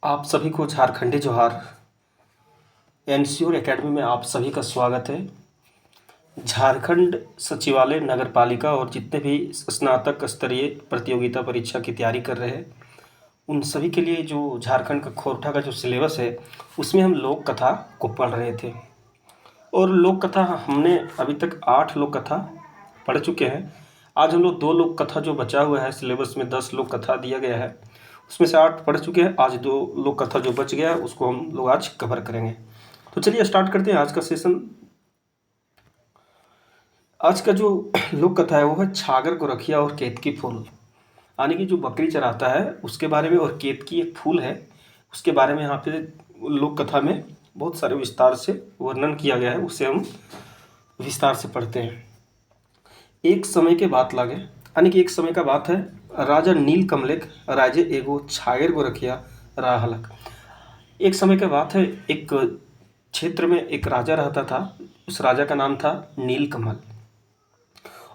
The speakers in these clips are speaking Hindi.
आप सभी को झारखंडी जोहार। एनसीओर एकेडमी में आप सभी का स्वागत है। झारखंड सचिवालय नगर पालिका और जितने भी स्नातक स्तरीय प्रतियोगिता परीक्षा की तैयारी कर रहे हैं उन सभी के लिए जो झारखंड का खोरठा का जो सिलेबस है उसमें हम लोक कथा को पढ़ रहे थे। और लोक कथा हमने अभी तक 8 लोक कथा पढ़ चुके हैं। आज हम लोग 2 लोक कथा जो बचा हुआ है, सिलेबस में 10 लोक कथा दिया गया है, उसमें से 8 पढ़ चुके हैं। आज 2 लोक कथा जो बच गया है उसको हम लोग आज कवर करेंगे। तो चलिए स्टार्ट करते हैं आज का सेशन। आज का जो लोक कथा है वो है छागर गोरखिया और केतकी फूल। यानी कि जो बकरी चराता है उसके बारे में, और केतकी एक फूल है उसके बारे में यहाँ पे लोक कथा में बहुत सारे विस्तार से वर्णन किया गया है, उसे हम विस्तार से पढ़ते हैं। एक समय के बात लागे, यानी कि एक समय का बात है। राजा नील कमलेक राजे एगो छागर गोरखिया रहलक। एक समय का बात है, एक क्षेत्र में एक राजा रहता था। उस राजा का नाम था नील कमल।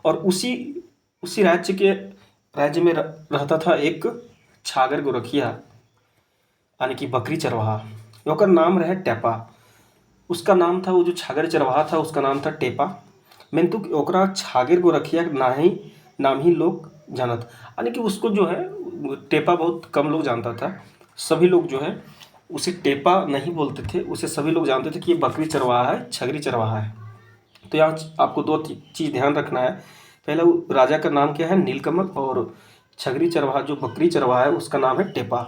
और उसी उसी राज्य में रहता था एक छागर गोरखिया, यानी कि बकरी चरवाहा। ओकर नाम रहे टेपा। उसका नाम था, वो जो छागर चरवाहा था उसका नाम था टेपा। मैंने तो ओकरा छागर गोरखिया नाम ही लोग जानत, यानी कि उसको जो है टेपा बहुत कम लोग जानता था। सभी लोग जो है उसे टेपा नहीं बोलते थे, उसे सभी लोग जानते थे कि ये बकरी चरवाहा है, छगरी चरवाहा है। तो यहाँ आपको 2 चीज़ ध्यान रखना है। पहला, वो राजा का नाम क्या है, नीलकमल, और छगरी चरवाहा जो बकरी चरवाहा है उसका नाम है टेपा।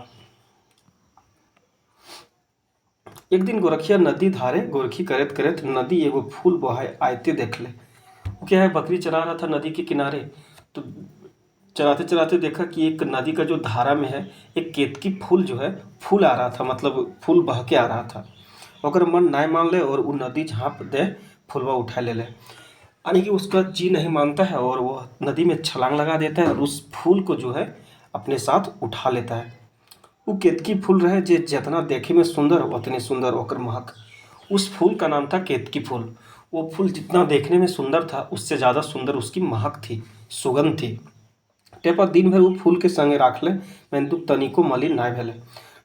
एक दिन गोरखिया नदी धारे गोरखी करत करत नदी एगो फूल बहाए आयते देख ले। वो क्या है, बकरी चरा रहा था नदी के किनारे, तो चराते चराते देखा कि एक नदी का जो धारा में है एक केतकी फूल जो है फूल आ रहा था, मतलब फूल बह के आ रहा था। ओकर मन नाय मान ले और वो नदी झाँप दे, फूलवा उठा ले। यानी कि उसका जी नहीं मानता है और वो नदी में छलांग लगा देता है और उस फूल को जो है अपने साथ उठा लेता है। वो केतकी फूल रहे जे जितना देखे में सुंदर उतने सुंदर ओकर महक। उस फूल का नाम था केतकी फूल। वो फूल जितना देखने में सुंदर था उससे ज़्यादा सुंदर उसकी महक थी, सुगंध थी। टेपा दिन भर वो फूल के संगे राख ले, मैंने तनिको मलिन ना भेले।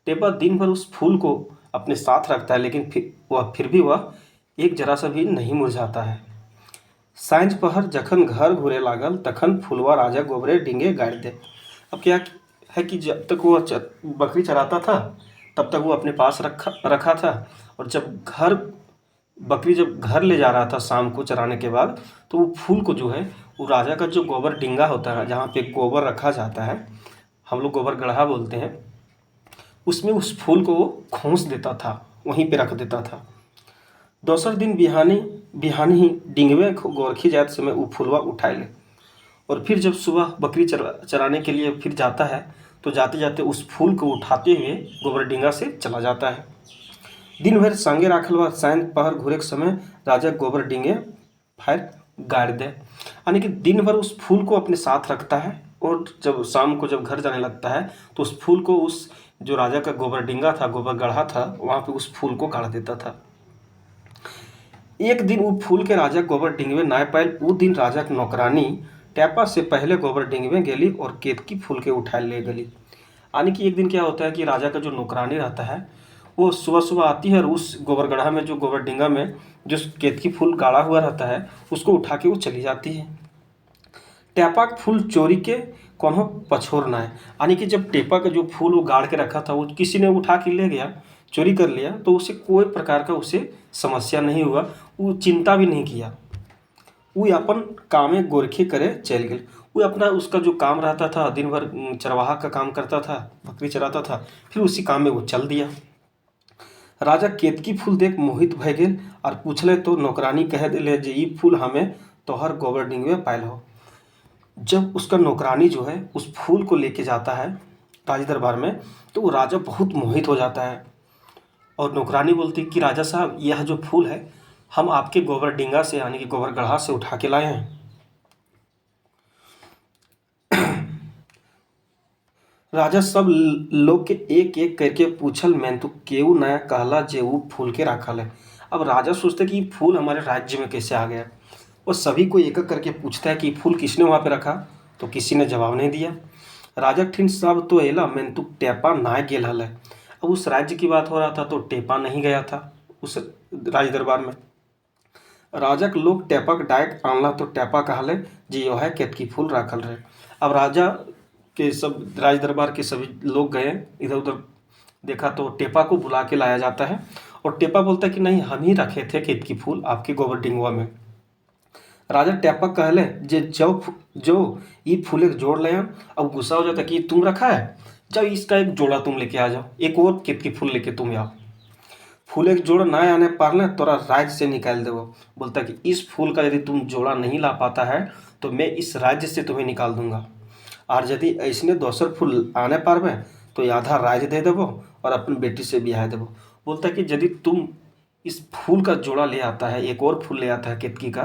टेपा दिन भर उस फूल को अपने साथ रखता है, लेकिन फिर भी वह एक जरा सा भी नहीं मुरझाता है। साँझ पहर जखन घर घुरे लागल तखन फुलवा राजा गोबरे डिंगे गाड़ दे। अब क्या है कि जब तक वो बकरी चराता था तब तक वो अपने पास रखा था, और बकरी जब घर ले जा रहा था शाम को चराने के बाद, तो वो फूल को जो है, वो राजा का जो गोबर डिंगा होता है जहाँ पे गोबर रखा जाता है, हम लोग गोबर गढ़ा बोलते हैं, उसमें उस फूल को वो खोस देता था, वहीं पे रख देता था। दोसर दिन बिहानी ही डिंगवे गोरखी जात समय वो फूलवा उठाए ले। और फिर जब सुबह बकरी चराने के लिए फिर जाता है तो जाते जाते उस फूल को उठाते हुए गोबर डिंगा से चला जाता है। दिन भर संगे राखल बा साँझ पहर घुरे के समय राजा गोबर डिंगे फायर गाड़ दे। यानी कि दिन भर उस फूल को अपने साथ रखता है, और जब शाम को जब घर जाने लगता है तो उस फूल को, उस जो राजा का गोबर डिंगा था, गोबर गढ़ा था, वहाँ पे उस फूल को गाड़ देता था। एक दिन वो फूल के राजा गोबर डिंगवे नाय पायल। वो दिन राजा की नौकरानी टैपा से पहले गोबर डिंगवे गेली और केतकी फूल के उठा ले गली। यानी कि एक दिन क्या होता है कि राजा का जो नौकरानी रहता है वो सुबह सुबह आती है और उस गोबर गढ़ा में, जो गोबर डिंगा में जो केतकी फूल गाड़ा हुआ रहता है, उसको उठा के वो चली जाती है। टेपा का फूल चोरी के कोनो पछोरना है। यानी कि जब टेपा का जो फूल वो गाड़ के रखा था वो किसी ने उठा के ले गया, चोरी कर लिया, तो उसे कोई प्रकार का उसे समस्या नहीं हुआ, वो चिंता भी नहीं किया। वो अपन कामे गोरखी करे चल गए। वो अपना उसका जो काम रहता था, दिन भर चरवाहा का काम करता था, बकरी चराता था, फिर उसी काम में वो चल दिया। राजा केतकी फूल देख मोहित भय गेल और पूछले तो नौकरानी कह दिले जे ई फूल हमें तोहर गोबर डिंगवे पायल हो। जब उसका नौकरानी जो है उस फूल को लेके जाता है राज दरबार में, तो वो राजा बहुत मोहित हो जाता है। और नौकरानी बोलती कि राजा साहब, यह जो फूल है हम आपके गोबर डिंगा से, यानी कि गोबर गढ़ा से उठा के लाए हैं। राजा सब लोग के एक एक करके पूछल, मैं तो केहू नया कहला जे वो फूल के राखल है। अब राजा सोचते कि फूल हमारे राज्य में कैसे आ गया, और सभी को एक एक करके पूछता है कि फूल किसने वहाँ पे रखा, तो किसी ने जवाब नहीं दिया। राजा ठिन सब तो एला मैं तो टेपा ना गेल हल है। अब उस राज्य की बात हो रहा था तो टेपा नहीं गया था उस राज दरबार में। राजा के लोग टेपा के डायक आनला तो टेपा कहले जी यो है केतकी फूल राखल रहे। अब राजा के सब राज दरबार के सभी लोग गए इधर उधर, देखा तो टेपा को बुला के लाया जाता है और टेपा बोलता है कि नहीं हम ही रखे थे केतकी फूल आपके गोबर डिंगवा में। राजा टेपा कहले जे जो जो ये फूल एक जोड़ ले। अब गुस्सा हो जाता कि तुम रखा है, जाओ इसका एक जोड़ा तुम लेके आ जाओ, एक और केतकी फूल लेके तुम आओ। फूल एक जोड़ा ना आने पारले तोरा राज्य से निकाल देवो। बोलता कि इस फूल का यदि तुम जोड़ा नहीं ला पाता है तो मैं इस राज्य से तुम्हें निकाल दूंगा, और यदि ऐसने दोसर फूल आने पारबे तो ये आधा राज्य दे देवो और अपनी बेटी से ब्याह देवो। बोलता कि यदि तुम इस फूल का जोड़ा ले आता है, एक और फूल ले आता है केतकी का,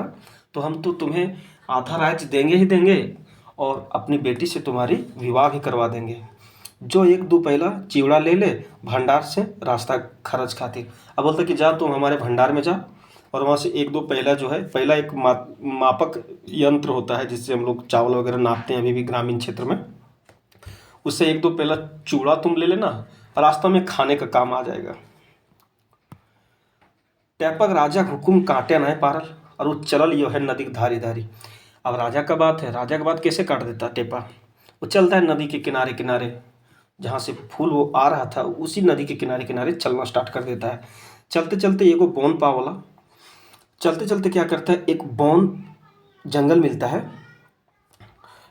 तो हम तो तुम्हें आधा राज्य देंगे ही देंगे और अपनी बेटी से तुम्हारी विवाह भी करवा देंगे। जो एक दो पहला चिवड़ा ले ले भंडार से रास्ता खर्च खातिर। अब बोलता कि जा तुम हमारे भंडार में जा और वहाँ से एक दो पहला जो है, पहला एक मापक यंत्र होता है जिससे हम लोग चावल वगैरह नापते हैं अभी भी ग्रामीण क्षेत्र में, उससे एक दो पहला चूड़ा तुम ले लेना, रास्ता में खाने का काम आ जाएगा। टैपक राजा का हुकुम काटे नहीं पारल और वो चलल यो है नदी के धारी धारी। अब राजा का बात है, राजा का बात कैसे काट देता टेपा, वो चलता है नदी के किनारे किनारे, जहाँ से फूल वो आ रहा था उसी नदी के किनारे किनारे चलना स्टार्ट कर देता है। चलते चलते एगो बौन पावला, चलते चलते क्या करता है, एक बौन जंगल मिलता है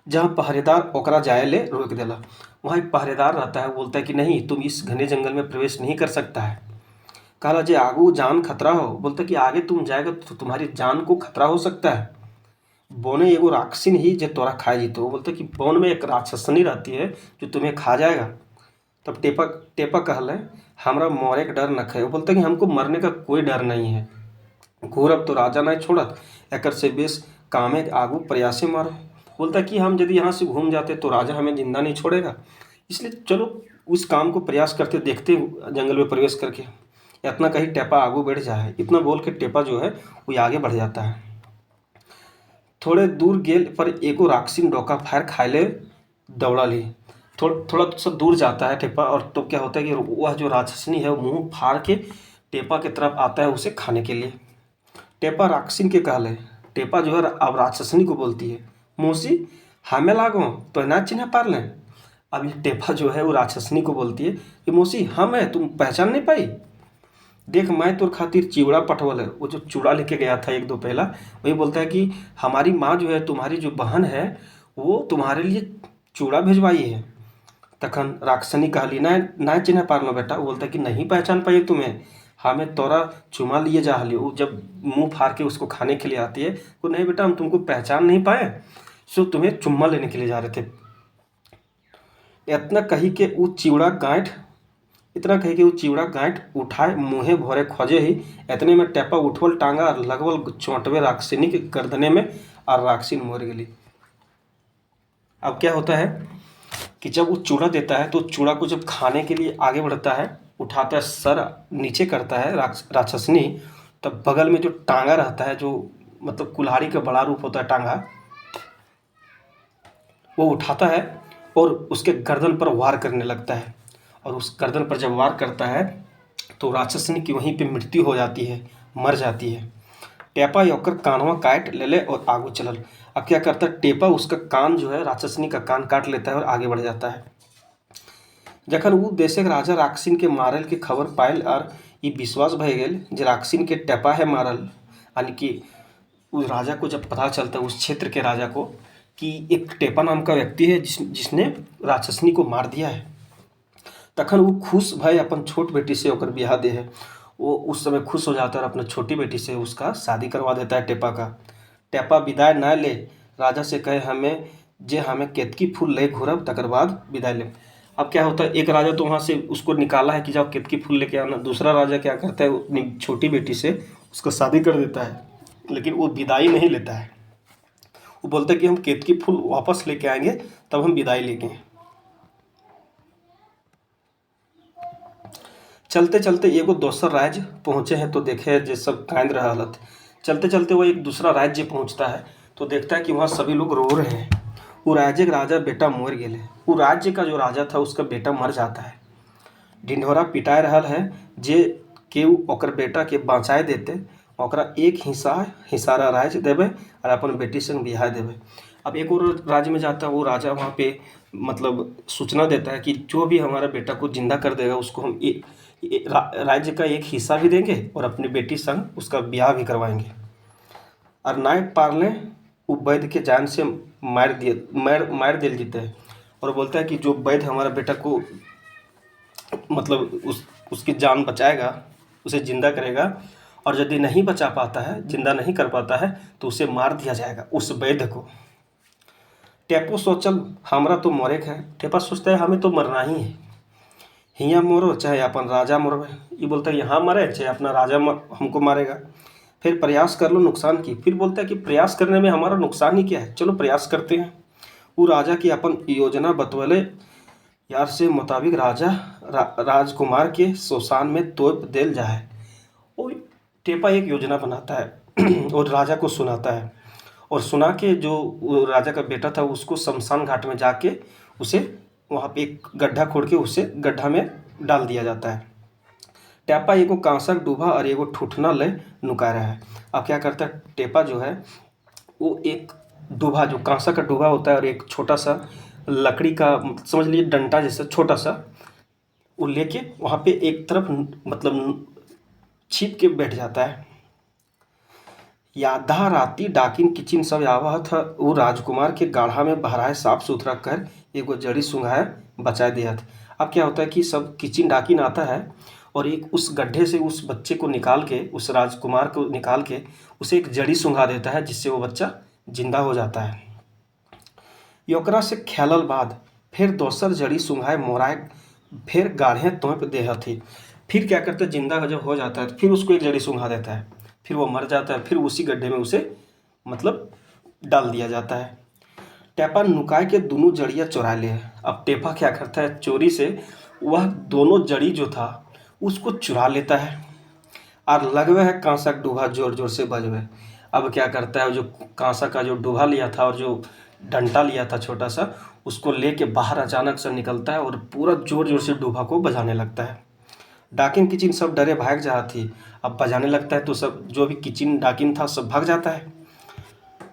जहाँ पहरेदार ओकरा जाए ले रोक देला। वहाँ एक पहरेदार रहता है, बोलता है कि नहीं तुम इस घने जंगल में प्रवेश नहीं कर सकता है। कहला जे आगू जान खतरा हो, बोलता कि आगे तुम जाएगा तो तुम्हारी जान को खतरा हो सकता है। बोने एगो राक्षसी ही जे तोरा खाए जीतो। बोलता कि बौन में एक राक्षसनी रहती है जो तुम्हें खा जाएगा। तब टेपा टेपा कहले हमरा मरे का डर न खे। बोलता कि हमको मरने का कोई डर नहीं है, घोरब तो राजा नहीं छोड़त, एकर से बेस कामे आगू प्रयासे मारो। बोलता कि हम यदि यहाँ से घूम जाते तो राजा हमें जिंदा नहीं छोड़ेगा, इसलिए चलो उस काम को प्रयास करते देखते जंगल में प्रवेश करके। इतना कहीं टेपा आगू बढ़ जाए, इतना बोल के टेपा जो है वो आगे बढ़ जाता है। थोड़े दूर गेल पर एको राक्षसी डोका फायर खाए दौड़ा ली। थोड़ा सा दूर जाता है टेपा और तो क्या होता है कि वह जो राक्षसनी है वो मुंह फाड़ के टेपा की तरफ आता है उसे खाने के लिए। टेपा राक्षसी के कहले, टेपा जो है अब राक्षसनी को बोलती है मौसी हमें लागो तो ना चिन्ह पार लें। अब ये टेपा जो है वो राक्षसनी को बोलती है कि मौसी हम है तुम पहचान नहीं पाई, देख मैं तोर खातिर चिवड़ा पटवल है। वो जो चूड़ा लेके गया था एक दो पहला, वही बोलता है कि हमारी माँ जो है तुम्हारी जो बहन है वो तुम्हारे लिए चूड़ा भिजवाई है। तखन राक्षसनी कहली ना चिन्ह पारलो बेटा। वो बोलता है कि नहीं पहचान पाई तुम्हें, हमें तोरा चुमा लिए जा हली। वो जब मुंह फाड़ के उसको खाने के लिए आती है तो नहीं बेटा हम तुमको पहचान नहीं पाए, सो तुम्हें चुम्मा लेने के लिए जा रहे थे। इतना कही के वो चिवड़ा गांठ उठाए मुँहे भरे खोजे ही। इतने में टेपा उठवल टांगा और लगवल चोंटवे राक्षसिनी के गर्दने में और राक्षसिन मर गई। अब क्या होता है कि जब वो चूड़ा देता है तो चूड़ा को जब खाने के लिए आगे बढ़ता है, उठाता है, सर नीचे करता है राक्षसनी, तब बगल में जो टांगा रहता है, जो मतलब कुल्हाड़ी का बड़ा रूप होता है टांगा, वो उठाता है और उसके गर्दन पर वार करने लगता है। और उस गर्दन पर जब वार करता है तो राक्षसनी की वहीं पे मृत्यु हो जाती है, मर जाती है। टेपा योकर कानवा काट ले और आगू चलल। अब क्या करता है टेपा उसका कान जो है राक्षसनी का कान काट लेता है और आगे बढ़ जाता है। जखन वो देशक राजा राक्षसिन के मारल के खबर पायल और ये विश्वास भय गेल जे राक्षसिन के टेपा है मारल, यानी कि उस राजा को जब पता चलता है उस क्षेत्र के राजा को कि एक टेपा नाम का व्यक्ति है जिसने राक्षसनी को मार दिया है, तखन वो खुश भय अपन छोट बेटी से होकर ब्याह दे है। वो उस समय खुश हो जाता है और अपने छोटी बेटी से उसका शादी करवा देता है टेपा का। टेपा विदाई ना ले राजा से कहे हमें केतकी फूल ले घूरब तकर बाद विदाई ले। अब क्या होता है एक राजा तो वहाँ से उसको निकाला है कि जाओ केतकी फूल लेके आना, दूसरा राजा क्या करता है अपनी छोटी बेटी से उसका शादी कर देता है, लेकिन वो विदाई नहीं लेता है। वो बोलता है कि हम केतकी फूल वापस लेके आएंगे तब हम विदाई लेंगे। चलते चलते एगो दोसर राज्य पहुँचे हैं तो देखे जे सब कांद रहा हलत। चलते चलते वो एक दूसरा राज्य पहुँचता है तो देखता है कि वहाँ सभी लोग रो रहे हैं। वो राज्य का राजा बेटा मर गए। वो राज्य का जो राजा था उसका बेटा मर जाता है। ढिंढोरा पिटाए रहल है जे केहू ओकर बेटा के बचाए देते, ओकरा एक हिस्सा राज्य देवे और अपन बेटी संग बियाह देवे। अब एक और राज्य में जाता है, वो राजा वहाँ पे मतलब सूचना देता है कि जो भी हमारा बेटा को जिंदा कर देगा उसको हम राज्य का एक हिस्सा भी देंगे और अपनी बेटी संग उसका ब्याह भी करवाएंगे। और नायक पार्ले वो वैद्य के जान से मार दिल जीते हैं और बोलता है कि जो वैद्य हमारा बेटा को मतलब उसकी जान बचाएगा, उसे जिंदा करेगा, और यदि नहीं बचा पाता है, जिंदा नहीं कर पाता है, तो उसे मार दिया जाएगा उस वैद्य को। टेपो सोचल हमरा तो मरे है। टेपा सोचता है हमें तो मरना ही है, हियाँ मरो चाहे अपन राजा मरवे। ये बोलता है यहाँ मरे चाहे अपना राजा हमको मारेगा। फिर प्रयास कर लो नुकसान की। फिर बोलता है कि प्रयास करने में हमारा नुकसान ही क्या है, चलो प्रयास करते हैं। वो राजा की अपन योजना बतवले यार से मुताबिक राजकुमार के शोशान में तोप देल जाए। और टेपा एक योजना बनाता है और राजा को सुनाता है, और सुना के जो वो राजा का बेटा था उसको शमशान घाट में जाके उसे वहाँ पे एक गड्ढा खोद के उसे गड्ढा में डाल दिया जाता है। टेपा एगो कांसक डूबा और एगो ठुठना ले नुका रहा है। अब क्या करता है टेपा जो है वो एक डूबा, जो कांसा का डूबा होता है, और एक छोटा सा लकड़ी का समझ लीजिए डंटा जैसा छोटा सा, वो लेके वहाँ पे एक तरफ मतलब छिप के बैठ जाता है। यादा राती डाकिन किचिन सब आवत ह वो राजकुमार के गाढ़ा में बहराए साफ सुथरा कर एगो जड़ी सुंघाए बचाए देत। अब क्या होता है कि सब किचिन डाकिन आता है और एक उस गड्ढे से उस बच्चे को निकाल के, उस राजकुमार को निकाल के उसे एक जड़ी सुंघा देता है, जिससे वो बच्चा जिंदा हो जाता है। योकरा से खेलल बाद फिर दोसर जड़ी सुंघाए मोराए फिर गाढ़े तोप देहथी। फिर क्या करता है जिंदा जब हो जाता है फिर उसको एक जड़ी सुंघा देता है, फिर वो मर जाता है, फिर उसी गड्ढे में उसे मतलब डाल दिया जाता है। टेपा नुकाए के दोनों जड़ियाँ चुरा ले। अब टेपा क्या करता है चोरी से वह दोनों जड़ी जो था उसको चुरा लेता है और लगवे है कांसा का डूबा जोर जोर से बजवे। अब क्या करता है जो कांसा का जो डूबा लिया था और जो डंटा लिया था छोटा सा, उसको लेके बाहर अचानक से निकलता है और पूरा जोर जोर से डूबा को बजाने लगता है। डाकिन किचिन सब डरे भाग जा थी। अब बजाने लगता है तो सब जो भी किचिन डाकिन था सब भाग जाता है।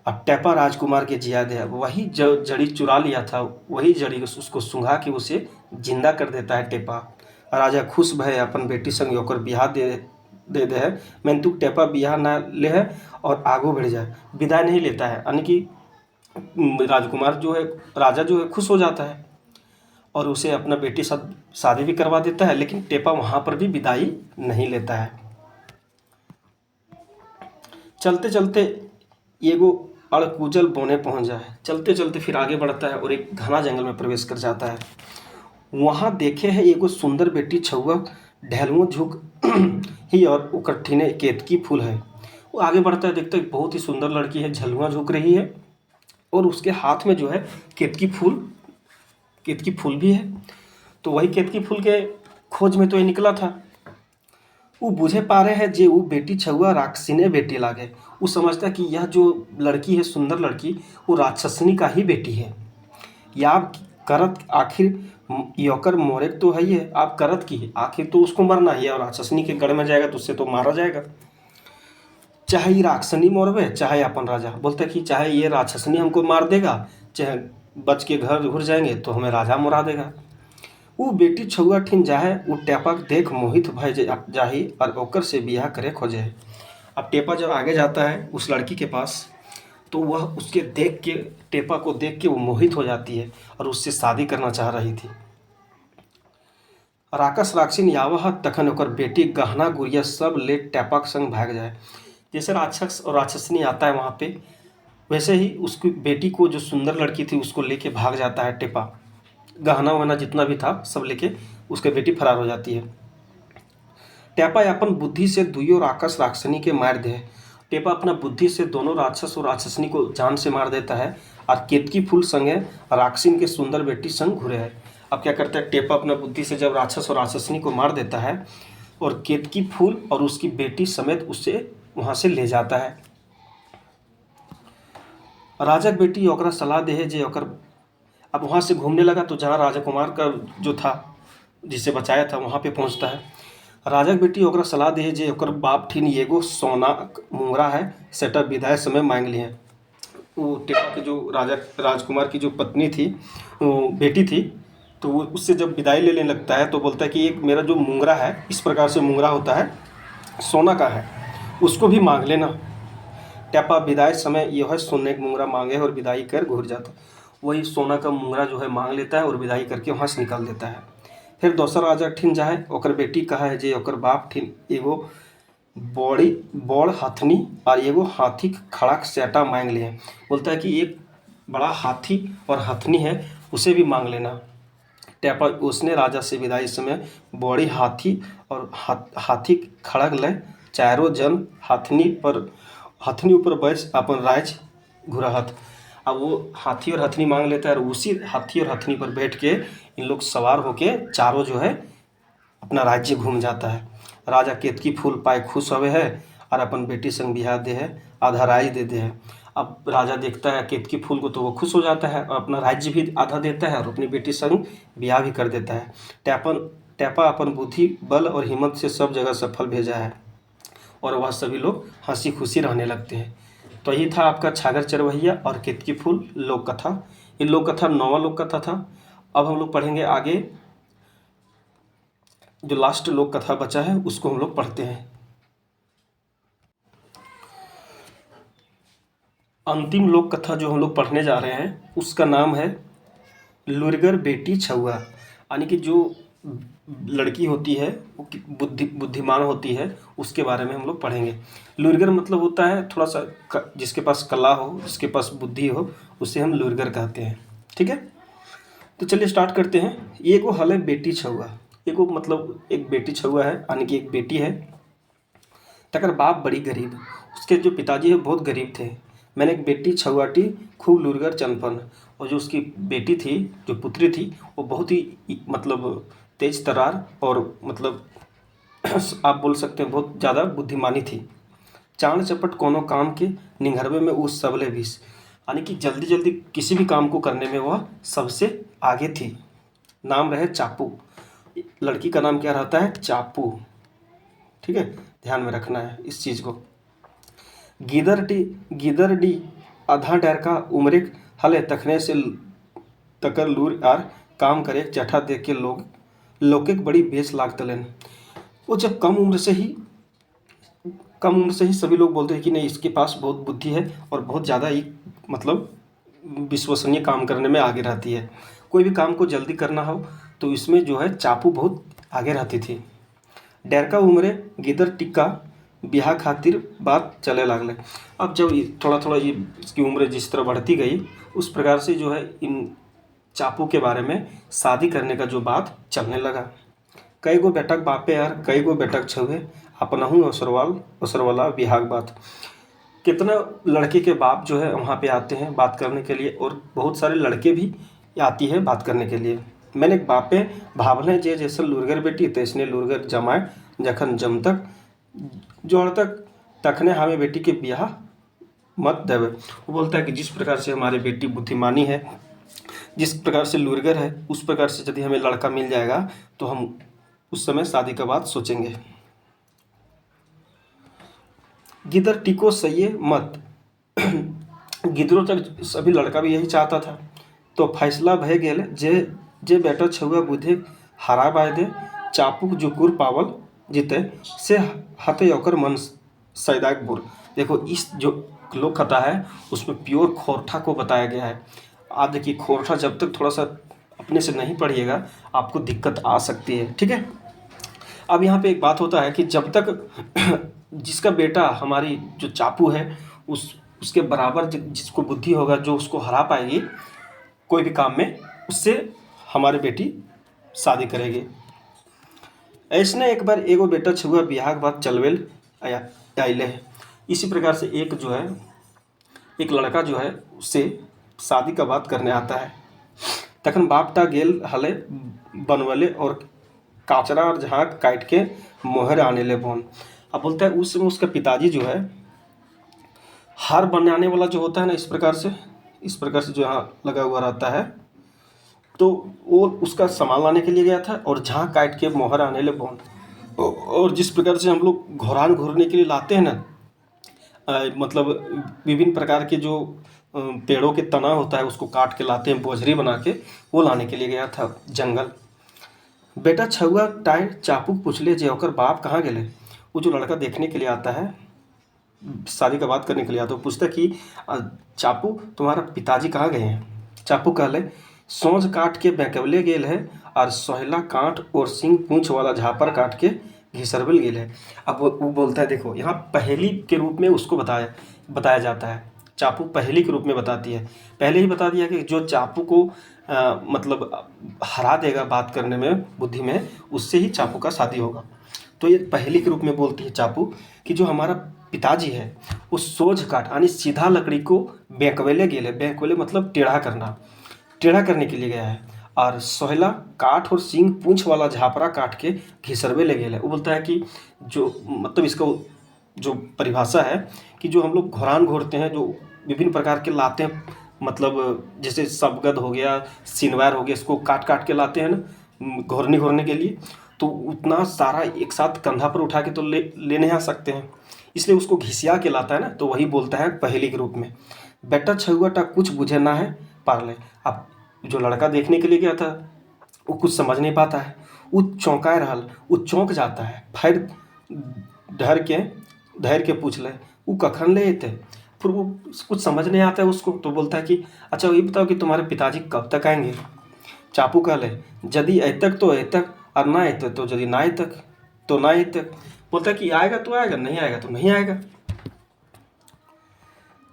अब टेपा राजकुमार के जिया दे वही जो जड़ी चुरा लिया था वही जड़ी उसको सूंघा के उसे जिंदा कर देता है टेपा। राजा खुश भय अपन बेटी संग ओकर बियाह दे है। मैंने तू टेपा बियाह ना ले है और आगू बढ़ जाए, विदाई नहीं लेता है, यानी कि राजकुमार जो है राजा जो है खुश हो जाता है और उसे अपना बेटी साथ शादी भी करवा देता है। लेकिन टेपा वहाँ पर भी विदाई नहीं लेता है। चलते चलते एगो अड़कुजल बोने पहुँच जाए। चलते चलते फिर आगे बढ़ता है और एक घना जंगल में प्रवेश कर जाता है। वहाँ देखे है एगो सुंदर बेटी छुआ ढेलुओं झुक ही और उकट्ठीने केतकी फूल है। वो आगे बढ़ता है, देखता है बहुत ही सुंदर लड़की है, झलुआ झुक रही है और उसके हाथ में जो है केतकी फूल भी है। तो वही केतकी फूल के खोज में तो ये निकला था। वो बुझे पा रहे हैं जे वो बेटी छुआ राक्षसिने बेटी लागे। वो समझता है कि यह जो लड़की है सुंदर लड़की वो राक्षसनी का ही बेटी है। या आप करत आखिर योकर मोरे तो है ही है, आप करत की आखिर तो उसको मरना ही है और राक्षसनी के गढ़ में जाएगा तो उससे तो मारा जाएगा। चाहे ये राक्षसनी मोरवे चाहे अपन राजा। बोलते कि चाहे ये राक्षसनी हमको मार देगा चाहे बच के घर घुर जाएंगे तो हमें राजा मुरा देगा। वो बेटी छुआ ठिन जाए वो टेपा देख मोहित भय जाही और ओकर से बियाह करे खोजे। अब टेपा जब आगे जाता है उस लड़की के पास तो वह उसके देख के टेपा को देख के वो मोहित हो जाती है और उससे शादी करना चाह रही थी। राक्षस राक्षिन यावह तखन ओकर बेटी गहना गुड़िया सब ले टेपा के संग भाग जाए। जैसे राक्षस और राक्षसनी आता है वहाँ पे वैसे ही उसकी बेटी को जो सुंदर लड़की थी उसको लेके भाग जाता है टेपा। गहना वहना जितना भी था सब लेके उसके बेटी फरार हो जाती है। टेपा अपन बुद्धि से दुइयो राक्षस राक्षसनी के मार दे। टेपा अपना बुद्धि से दोनों राक्षस और राक्षसनी को जान से मार देता है और केतकी फूल संगे राक्षसिन के सुंदर बेटी संग घुरे है। अब क्या करता है टेपा अपना बुद्धि से जब राक्षस और राक्षसनी को मार देता है और केतकी फूल और उसकी बेटी समेत उसे वहाँ से ले जाता है। राजा की बेटी ओकरा सलाह दे है जे ओकर अब वहाँ से घूमने लगा तो जहाँ राजकुमार का जो था जिसे बचाया था वहाँ पे पहुँचता है। राजा के बेटी ओकरा सलाह दे जे ओकर बाप ठिन एगो सोना मुंगरा है सेटा विदाई समय मांग लिए। वो टेपा के जो राजा राजकुमार की जो पत्नी थी, वो बेटी थी, तो वो उससे जब विदाई लेने लगता है तो बोलता है कि एक मेरा जो मुंगरा है, इस प्रकार से मुंगरा होता है, सोना का है, उसको भी मांग लेना। टेपा विदाई समय यह है सोने का मुंगरा मांगे और विदाई कर घूर जाता। वही सोना का मुंगरा जो है मांग लेता है और विदाई करके वहाँ से निकल देता है। फिर दोसर राजा ठिन जाए, ओकर बेटी कहा है जे ओकर बाप ठिन एगो बड़ी बड़ हथनी और एगो हाथी खड़ा सेटा मांग लिए। बोलता है कि एक बड़ा हाथी और हथनी है, उसे भी मांग लेना। टेपा उसने राजा से विदाई समय बड़ी हाथी और हाथी खड़ग ले चारों जन हथनी ऊपर बैठ अपन राज घुरहत। अब वो हाथी और हथनी मांग लेता है और उसी हाथी और हथनी पर बैठ के इन लोग सवार होके चारों जो है अपना राज्य घूम जाता है। राजा केतकी फूल पाए खुश होवे है और अपन बेटी संग बिहार दे है, आधा राज्य दे दे है। अब राजा देखता है केतकी फूल को तो वो खुश हो जाता है और अपना राज्य भी आधा देता है और अपनी बेटी संग ब्याह भी कर देता है। टेपा अपन बुद्धि बल और हिम्मत से सब जगह सफल भेजा है और वह सभी लोग हंसी खुशी रहने लगते हैं। तो यही था आपका छागर चरवैया और केतकी फूल लोक कथा। ये लोक कथा 9वां लोक कथा था। अब हम लोग पढ़ेंगे आगे, जो लास्ट लोक कथा बचा है उसको हम लोग पढ़ते हैं। अंतिम लोक कथा जो हम लोग पढ़ने जा रहे हैं उसका नाम है लुरगर बेटी छुआ। यानी कि जो लड़की होती है वो बुद्धिमान होती है, उसके बारे में हम लोग पढ़ेंगे। लुरगर मतलब होता है थोड़ा सा जिसके पास कला हो, जिसके पास बुद्धि हो, उसे हम लुरगर कहते हैं। ठीक है, तो चलिए स्टार्ट करते हैं। एगो हले बेटी छुआ। एगो मतलब एक बेटी छुआ है, यानी कि एक बेटी है। तकर बाप बड़ी गरीब, उसके जो पिताजी है बहुत गरीब थे। मैंने एक बेटी छुआटी खूब लुरगर चनपन। और जो उसकी बेटी थी, जो पुत्री थी, वो बहुत ही मतलब तेज तर्रार और मतलब आप बोल सकते हैं बहुत ज़्यादा बुद्धिमानी थी। चाण चपट कोनो काम के निंघरवे में उस सबले बीस। यानी कि जल्दी जल्दी किसी भी काम को करने में वह सबसे आगे थी। नाम रहे चापू। लड़की का नाम क्या रहता है? चापू। ठीक है, ध्यान में रखना है इस चीज़ को। गिदर डी आधा डर का उम्र हले तखने से तकर लूर यार काम करे चठा देख के लोग बड़ी बेच लागतलन। वो जब कम उम्र से ही सभी लोग बोलते हैं कि नहीं, इसके पास बहुत बुद्धि है और बहुत ज़्यादा ही मतलब विश्वसनीय काम करने में आगे रहती है। कोई भी काम को जल्दी करना हो तो इसमें जो है चापू बहुत आगे रहती थी। डैरका उम्रे गिदर टिक्का ब्याह खातिर बात चले लागले। अब जब थोड़ा थोड़ा ये इसकी उम्र जिस तरह बढ़ती गई, उस प्रकार से जो है इन चापू के बारे में शादी करने का जो बात चलने लगा। कई गो बेटक बापे यार कई गो बेटक छुए अपनहू असरवाला बिहाग बात। कितना लड़के के बाप जो है वहाँ पे आते हैं बात करने के लिए, और बहुत सारे लड़के भी आती है बात करने के लिए। मैंने एक बापे भावने जे जैसे लुरगर बेटी तैसने लुरगर जमाए जखन जम तक जोड़ तक तखने हमें बेटी के ब्याह मत देवे। वो बोलता है कि जिस प्रकार से हमारी बेटी बुद्धिमानी है, जिस प्रकार से लुरगर है, उस प्रकार से यदि हमें लड़का मिल जाएगा तो हम उस समय शादी का बात सोचेंगे। गिदर टिको सही मत। गिदरों तक सभी लड़का भी यही चाहता था। तो फैसला भय गेल जे बेटा छुआ बुद्धे हरा बाय दे चापुक जुकुर पावल जीते से हते ओकर मन सैदाक बुर। देखो इस जो लोक कथा है उसमें प्योर खोरठा को बताया गया है। आप देखिए खोरठा जब तक थोड़ा सा अपने से नहीं पढ़िएगा आपको दिक्कत आ सकती है। ठीक है, अब यहाँ पे एक बात होता है कि जब तक जिसका बेटा हमारी जो चापू है उसके बराबर जिसको बुद्धि होगा, जो उसको हरा पाएगी कोई भी काम में, उससे हमारी बेटी शादी करेगी। ऐसने एक बार एगो बेटा छुआ बिहार के बाद चलवेल आइले है। इसी प्रकार से एक जो है एक लड़का जो है उससे शादी का बात करने आता है। तखन बापटा गेल हले बनवले और काचरा और झाँक काट के मोहर आने ले बोन। अब बोलता है उस समय उसका पिताजी जो है हार बनाने वाला जो होता है ना, इस प्रकार से जो यहाँ लगा हुआ रहता है, तो वो उसका सामान लाने के लिए गया था और जहाँ काट के मोहर आने ले बोन। और जिस प्रकार से हम लोग घोरान घूरने के लिए लाते हैं ना, मतलब विभिन्न प्रकार के जो पेड़ों के तना होता है उसको काट के लाते हैं बोझरी बना के, वो लाने के लिए गया था जंगल। बेटा छुआ टाइर चापू पूछले जे ओकर बाप कहाँ गेले। वो जो लड़का देखने के लिए आता है, शादी का बात करने के लिए आता है, वो पूछता है कि चापू तुम्हारा पिताजी कहाँ गए हैं। चापू कहले सोझ काट के बेकवले गेल है और सोहला कांट और सिंह पूंछ वाला झापर काट के घिसरबल गेल है। अब वो बोलता है, देखो यहाँ पहेली के रूप में उसको बताया जाता है। चापू पहेली के रूप में बताती है। पहले ही बता दिया कि जो चापू को मतलब हरा देगा बात करने में, बुद्धि में, उससे ही चापू का शादी होगा। तो ये पहेली के रूप में बोलती है चापू कि जो हमारा पिताजी है वो सोझ काट यानी सीधा लकड़ी को बेकवेले गेले। बेकवेले मतलब टेढ़ा करना, टेढ़ा करने के लिए गया है। और सोहला काठ और सींग पूंछ वाला झापरा काट के घिसरवे ले गेले। वो बोलता है कि जो मतलब इसका जो परिभाषा है कि जो हम लोग घोरान घोरते हैं, जो विभिन्न प्रकार के लाते हैं, मतलब जैसे सबगद हो गया, सिनवार हो गया, इसको काट काट के लाते हैं ना घोरने के लिए, तो उतना सारा एक साथ कंधा पर उठा के तो ले नहीं आ सकते हैं, इसलिए उसको घिसिया के लाता है ना, तो वही बोलता है पहेली के रूप में। बेटा छुआटा कुछ बुझे ना है पारले। अब जो लड़का देखने के लिए गया था वो कुछ समझ नहीं पाता है, वो चौंकाए रहल, वो चौंक जाता है। फिर धैर्य के पूछ ले वो कखन ले थे। फिर वो कुछ समझ नहीं आता है उसको, तो बोलता है कि अच्छा ये बताओ कि तुम्हारे पिताजी कब तक आएंगे। चापू कहले यदि अतक तो अतक और ना अतक तो यदि ना अतक तो ना अतक। बोलता है कि आएगा तो आएगा, नहीं आएगा तो नहीं आएगा।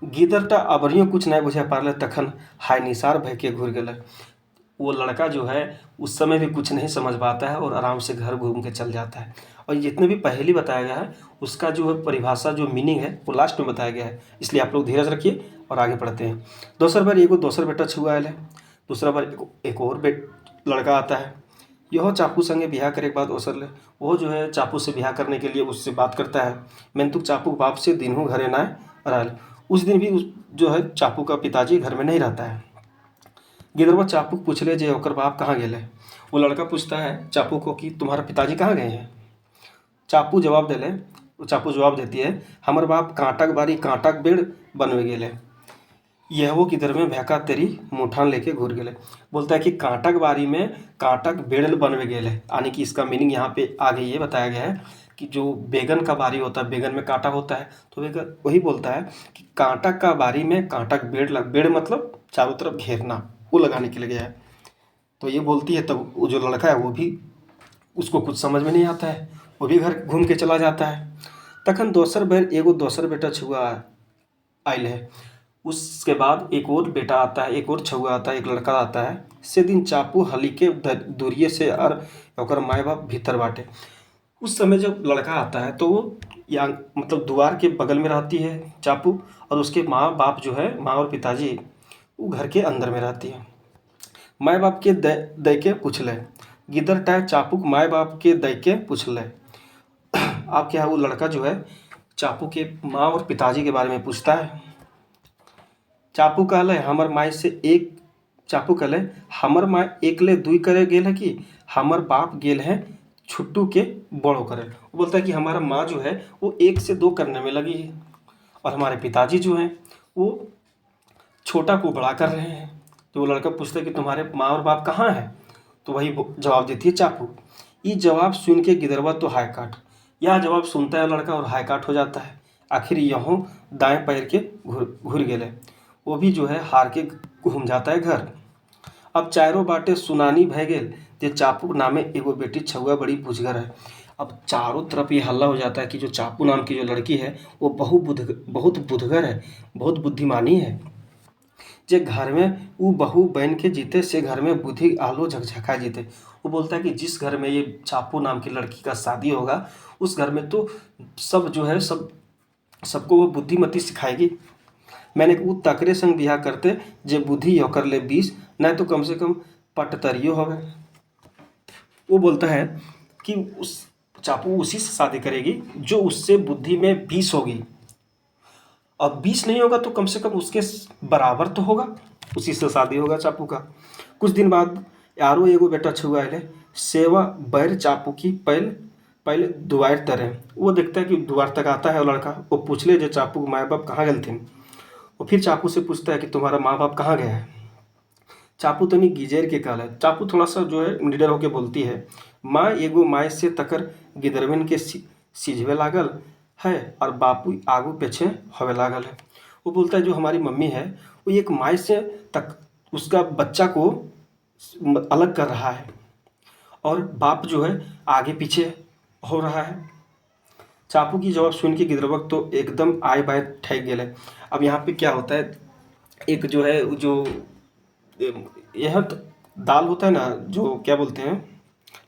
गिदरटा अबरियो कुछ नहीं बुझा पारले तखन हाय निसार भय के घूर गए। वो लड़का जो है उस समय भी कुछ नहीं समझ पाता है और आराम से घर घूम के चल जाता है। और जितने भी पहेली बताया गया है उसका जो है परिभाषा, जो मीनिंग है वो लास्ट में बताया गया है, इसलिए आप लोग धीरज रखिए और आगे पढ़ते हैं। दोसर बार एगो दोसर बेटा छुआ आयल है। दूसरा बार एक और लड़का आता है। यह चापू संगे ब्याह करे के बाद ओसर ले। वो जो है चापू से ब्याह करने के लिए उससे बात करता है। मैंने तो चापू बाप से दिनहू घरे ना रहल। उस दिन भी जो है चापू का पिताजी घर में नहीं रहता है। गिदरवा चापू पूछले जे ओकर बाप कहाँ गेले। वो लड़का पूछता है चापू को कि तुम्हारा पिताजी कहाँ गए हैं। चापू जवाब देती है हमर बाप कांटक बारी कांटक बेड़ बनवे गेले। यह वो किधर में भैका तेरी मुठान लेके घूर गेले। बोलता है कि कांटक बारी में कांटक बेड़ बनवे गेले, यानी कि इसका मीनिंग यहाँ पे आगे ये बताया गया है कि जो बैगन का बारी होता है, बैगन में कांटा होता है, तो वही बोलता है कि कांटक का बारी में कांटक बेड़ मतलब चारों तरफ घेरना, वो लगाने के लिए गया है। तो ये बोलती है, तब वो जो लड़का है वो भी, उसको कुछ समझ में नहीं आता है, वो भी घर घूम के चला जाता है। तखन दोसर बेर एगो दोसर बेटा छुआ आयल है। उसके बाद एक और बेटा आता है, एक और छुआ आता है, एक लड़का आता है। से दिन चापू हलीके दूरिये से और ओकर माए बाप भीतर बाटे। उस समय जब लड़का आता है तो वो या मतलब द्वार के बगल में रहती है चापू, और उसके माँ बाप जो है, माँ और पिताजी, वो घर के अंदर में रहती है। माए बाप के दे के पूछ ले। गिदर टाइम चापू माए बाप के दे के पूछ ले। आप क्या है, वो लड़का जो है चापू के माँ और पिताजी के बारे में पूछता है। चापू कहले हमर माई से एक चापू कहले हमर माई एकले दुई करे गेल है कि हमर बाप गेल है छुट्टू के बड़ो करे। वो बोलता है कि हमारा माँ जो है वो 1 से 2 करने में लगी है और हमारे पिताजी जो हैं वो छोटा को बड़ा कर रहे हैं। तो वो लड़का पूछता है कि तुम्हारे माँ और बाप कहाँ हैं। तो वही जवाब देती है चापू। ये जवाब सुन के गिदरवा तो हाय काट। यह जवाब सुनता है लड़का और हाय काट हो जाता है। आखिर यहों दाएं पैर के घुर गेले। वो भी जो है हार के घूम जाता है घर। अब चारों बाटे सुनानी भय गेल ते चापू नामे एगो बेटी छुआ बड़ी बुझगर है। अब चारों तरफ ये हल्ला हो जाता है कि जो चापू नाम की जो लड़की है वो बहुत बुधगर है, बहुत बुद्धिमानी है। जे घर में वो बहू बहन के जीते से घर में बुद्धि आलो झकझका जीते। वो बोलता है कि जिस घर में ये चापू नाम की लड़की का शादी होगा उस घर में तो सब जो है सबको वो बुद्धिमती सिखाएगी। मैंने वो तकरे संग बिहा करते जे बुद्धि होकर ले 20, नहीं तो कम से कम पटतरियो हो गए। वो बोलता है कि उस चापू उसी से शादी करेगी जो उससे बुद्धि में 20 होगी, और 20 नहीं होगा तो कम से कम उसके बराबर तो होगा, उसी से शादी होगा चापू का। कुछ दिन बाद यारो एगो बेटा छुआ अले सेवा बैर चापू की पहले पहले दुआर तरे। वो देखता है कि द्वार तक आता है वो लड़का, वो पूछ ले जो चापू के माँ बाप कहाँ गए थे। वो फिर चापू से पूछता है कि तुम्हारा माँ बाप कहाँ गया है। चापू तनी गिजेर के कहला, चापू थोड़ा सा जो है निडर होके बोलती है, माँ एगो माय से तकर गिदरवन के सिझवे लागल है और बापू आगू पीछे होवे लागल है। वो बोलता है जो हमारी मम्मी है वो एक माय से तक उसका बच्चा को अलग कर रहा है और बाप जो है आगे पीछे हो रहा है। चापू की जवाब सुन के गिदरवक तो एकदम आय बाय ठेक गए। अब यहाँ पे क्या होता है, एक जो है जो यह दाल होता है ना, जो क्या बोलते हैं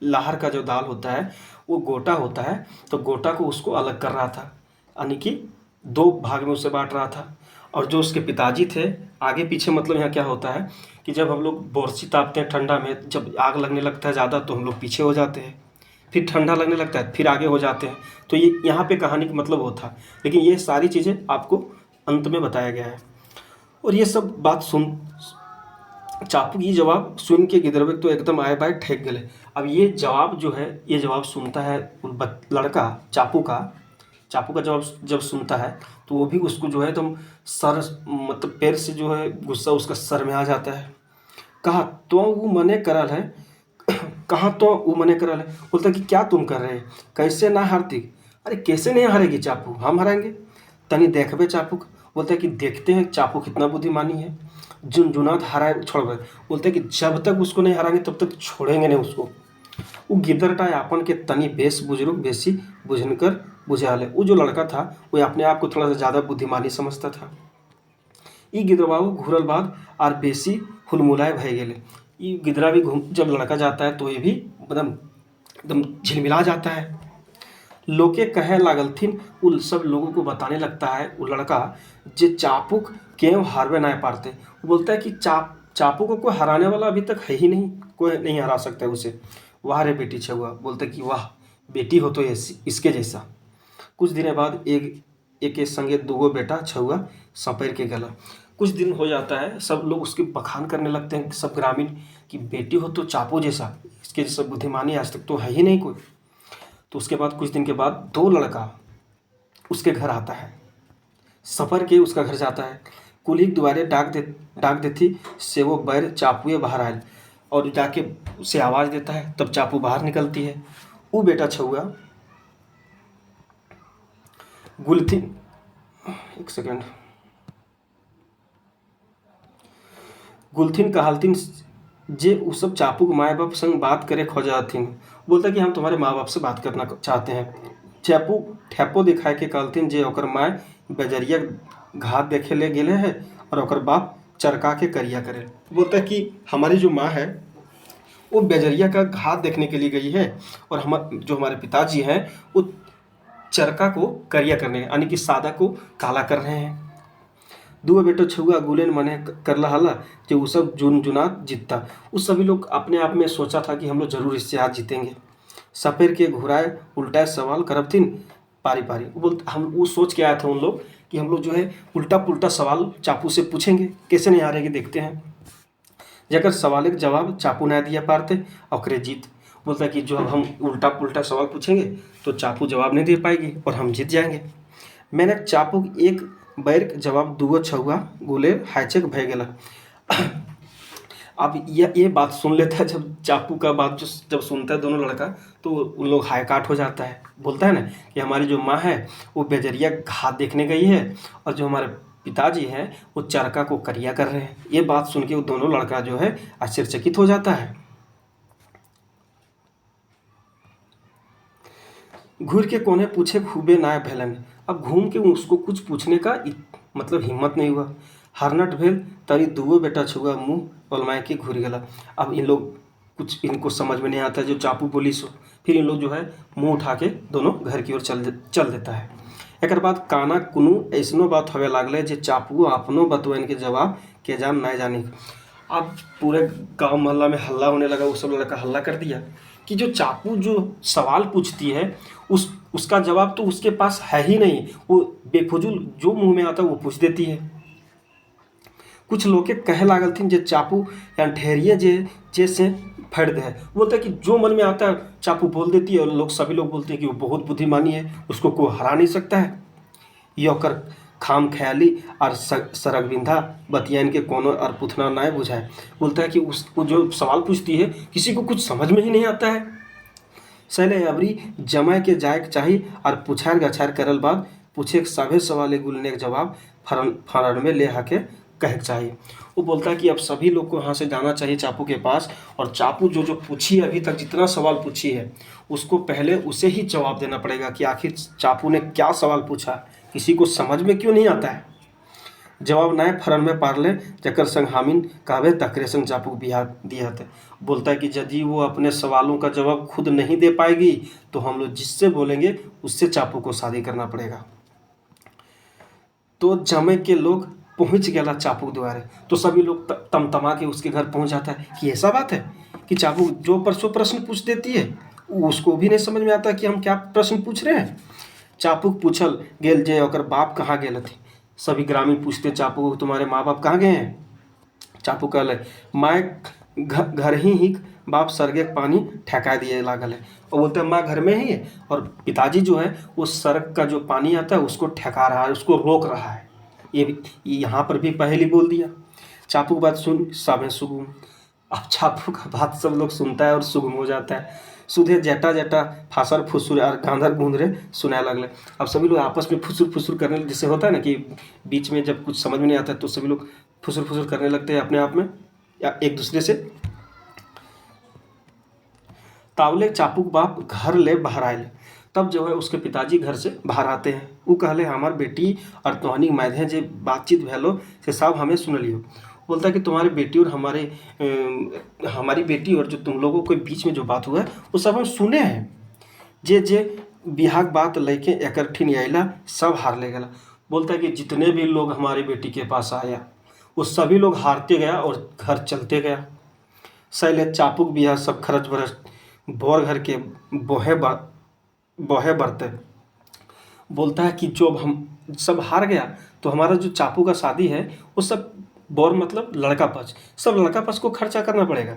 लाहर का जो दाल होता है वो गोटा होता है, तो गोटा को उसको अलग कर रहा था, यानी कि दो भाग में उसे बांट रहा था। और जो उसके पिताजी थे आगे पीछे, मतलब यहाँ क्या होता है कि जब हम लोग बोरसी तापते हैं ठंडा में, जब आग लगने लगता है ज़्यादा तो हम लोग पीछे हो जाते हैं, फिर ठंडा लगने लगता है फिर आगे हो जाते हैं। तो ये यहाँ पे कहानी का मतलब वो था, लेकिन ये सारी चीज़ें आपको अंत में बताया गया है। और ये सब बात सुन चापू की जवाब सुन के गिदरवेक तो एकदम आए बाय ठेक गए। अब ये जवाब जो है, ये जवाब सुनता है लड़का चापू का जवाब जब सुनता है तो वो भी उसको जो है एकदम सर, मतलब पैर से जो है गुस्सा उसका सर में आ जाता है। कहा तो वो मने करल है कहाँ तो वो मने करल है, बोलता कि क्या तुम कर रहे हैं, कैसे ना हारती। अरे कैसे नहीं हारेगी चापू, हम हारेंगे, तनी देखबे चापू। बोलता है कि देखते हैं चापू कितना बुद्धिमानी है, झुनझुनात हराए छोड़ गए। बोलते हैं कि जब तक उसको नहीं हराएंगे तब तक छोड़ेंगे नहीं उसको। वो गिदरटा आपन के तनी बेस बुजुर्ग बेसी बुझनकर बुझाले। वो जो लड़का था वो अपने आप को थोड़ा सा ज़्यादा बुद्धिमानी समझता था। ई गिदरबाबू घूरल बाद और बेसी हुलमुलाए भय गेले। ई गिदरा भी घूम जब लड़का जाता है तो ये भी एकदम एकदम झिलमिला जाता है। लोके कहे लागलथिन, उन सब लोगों को बताने लगता है वो लड़का जे चापुक क्यों हारवे ना पारते। वो बोलता है कि चापू को कोई हराने वाला अभी तक है ही नहीं, कोई नहीं हरा सकता है उसे। वाह रे बेटी छुआ, बोलता है कि वाह बेटी हो तो इसके जैसा। कुछ दिन बाद एक के संगे दूगो बेटा छुआ सपेर के गला। कुछ दिन हो जाता है, सब लोग उसके बखान करने लगते हैं सब ग्रामीण कि बेटी हो तो चापू जैसा, इसके जैसा बुद्धिमानी आज तक तो है ही नहीं कोई। तो उसके बाद कुछ दिन के बाद दो लड़का उसके घर आता है, सफ़र के उसका घर जाता है। कुली द्वारे डाक देती से वो बैर चापुए बाहर आए और जाके उसे आवाज़ देता है, तब चापू बाहर निकलती है। वो बेटा छुआ गुलथिन, एक सेकेंड, गुलथिन कहलथिन जे उ सब चापू के माए बाप संग बात करे खोजाथिन। बोलता कि हम तुम्हारे माँ बाप से बात करना चाहते हैं। चापू ठेपो दिखाए के कहलथिन जे ओकर माए बजरिया घात देखे ले गेले है और ओकर बाप चरका के करिया करे। बोलता है कि हमारी जो माँ है वो बेजरिया का घात देखने के लिए गई है और जो हमारे पिताजी हैं वो चरका को करिया करने, यानी कि सादा को काला कर रहे हैं। दो बेटो छुआ गुलेन मने करला हला जो वो सब जुनात जीतता। उस सभी लोग अपने आप में सोचा था कि हम लोग जरूर इससे आज जीतेंगे। सपेर के घुराए उल्टाए सवाल करबथिन पारी पारी। वो बोलते हम वो सोच के आए थे उन लोग कि हम लोग जो है उल्टा पुल्टा सवाल चापू से पूछेंगे, कैसे नहीं हारेंगे देखते हैं। जगह सवाल के जवाब चापू ना दिया पारते और जीत। बोलता कि जो हम उल्टा पुल्टा सवाल पूछेंगे तो चापू जवाब नहीं दे पाएगी और हम जीत जाएंगे। मैंने चापू एक बैर जवाब दूगो छुआ गुले हैचेक भय गेला। अब ये बात सुन लेता है, जब चापू का बात जो जब सुनता है दोनों लड़का तो उन लोग हाई काट हो जाता है। बोलता है ना कि हमारी जो माँ है वो बेजरिया घात देखने गई है और जो हमारे पिताजी हैं वो चरका को करिया कर रहे हैं। ये बात सुन के वो दोनों लड़का जो है आश्चर्यचकित हो जाता है। घूर के कोने पूछे खूबे ना भेलन। अब घूम के उसको कुछ पूछने का मतलब हिम्मत नहीं हुआ। हरनट भेल तरी दुगो बेटा छुआ मुँह ओलमाए के घूर गला। अब इन लोग कुछ इनको समझ में नहीं आता जो चापू बोली सो, फिर इन लोग जो है मुंह उठा के दोनों घर की ओर चल देता है। एक बाद काना कुनू ऐसनो बात हवे लागले जे चापू अपनो बतवन के जवाब के जान ना जाने। अब पूरे गांव मोहल्ला में हल्ला होने लगा। वो सब लड़का हल्ला कर दिया कि जो चापू जो सवाल पूछती है उसका जवाब तो उसके पास है ही नहीं, वो बेफजूल जो मुंह में आता है वो पूछ देती है। कुछ लोग कहे लागल थी जे चापू या ढेरिए जैसे फाड़ दे। बोलता है कि जो मन में आता है चापू बोल देती है, और सभी लोग बोलते हैं कि वो बहुत बुद्धिमानी है, उसको कोई हरा नहीं सकता है। यो कर खाम ख्याली और सरगविंधा बतियान के कोनो और पुथना नाय बुझाए। बोलता है कि उसको जो सवाल पूछती है किसी को कुछ समझ में ही नहीं आता है। सैले अबरी जमाय के जाय चाही और पुछार गछार करल बाद पूछे सभे सवाले गुलने के जवाब फरण में ले हाके कहे चाहिए। वो बोलता है कि अब सभी लोग को यहाँ से जाना चाहिए चापू के पास, और चापू जो जो पूछी है अभी तक जितना सवाल पूछी है उसको पहले उसे ही जवाब देना पड़ेगा कि आखिर चापू ने क्या सवाल पूछा, किसी को समझ में क्यों नहीं आता है। जवाब नाय फरन में पारले जकर संग हामिन कहवे तकरे संग चापू बिहा दिया थे। बोलता है कि यदि वो अपने सवालों का जवाब खुद नहीं दे पाएगी तो हम लोग जिससे बोलेंगे उससे चापू को शादी करना पड़ेगा। तो जमे के लोग पहुंच गया चापू द्वारे, तो सभी लोग तमतमा के उसके घर पहुंच जाता है कि ऐसा बात है कि चापू जो परसों प्रश्न पूछ देती है उसको भी नहीं समझ में आता कि हम क्या प्रश्न पूछ रहे हैं। चापू पूछल गेल जे और बाप कहाँ गेल थे। सभी ग्रामीण पूछते चापू को तुम्हारे माँ बाप कहाँ गए हैं। चापू कहले माँ घर ही बाप सरगे पानी ठेका दिए लागल है, और बोलते हैं माँ घर में ही है और पिताजी जो है वो सड़क का जो पानी आता है उसको ठेका रहा है, उसको रोक रहा है। ये यहाँ पर भी पहली बोल दिया। चापू की बात सुन सब सुगुम। अब चापू का बात सब लोग सुनता है और सुगम हो जाता है। सुधे जटा जटा फासर फुसुर और गांधर गूंधरे सुनाए लगले। अब सभी लोग आपस में फुसुर फुसुर करने, जैसे होता है ना कि बीच में जब कुछ समझ में नहीं आता है तो सभी लोग फुसुर फुसुर करने लगते हैं अपने आप में या एक दूसरे से। तावले चापू के बाप घर ले बाहर आए। तब जो है उसके पिताजी घर से बाहर आते हैं। वो कहले हमार बेटी और तोहनी मैधे जे बातचीत भेलो से सब हमें सुन लियो। बोलता है कि तुम्हारी बेटी और हमारी बेटी और जो तुम लोगों के बीच में जो बात हुआ है वो सब हम सुने हैं। जे जे बिहाक बात लेके एकठिन आइला सब हार ले गया। बोलता है कि जितने भी लोग हमारी बेटी के पास आया वो सभी लोग हारते गया और घर चलते गया। सैले चापुक बिहा सब खरच बरस बोर घर के बोहे बरते। बोलता है कि जो हम सब हार गया तो हमारा जो चापू का शादी है वो सब बोर मतलब लड़का पक्ष, सब लड़का पक्ष को खर्चा करना पड़ेगा।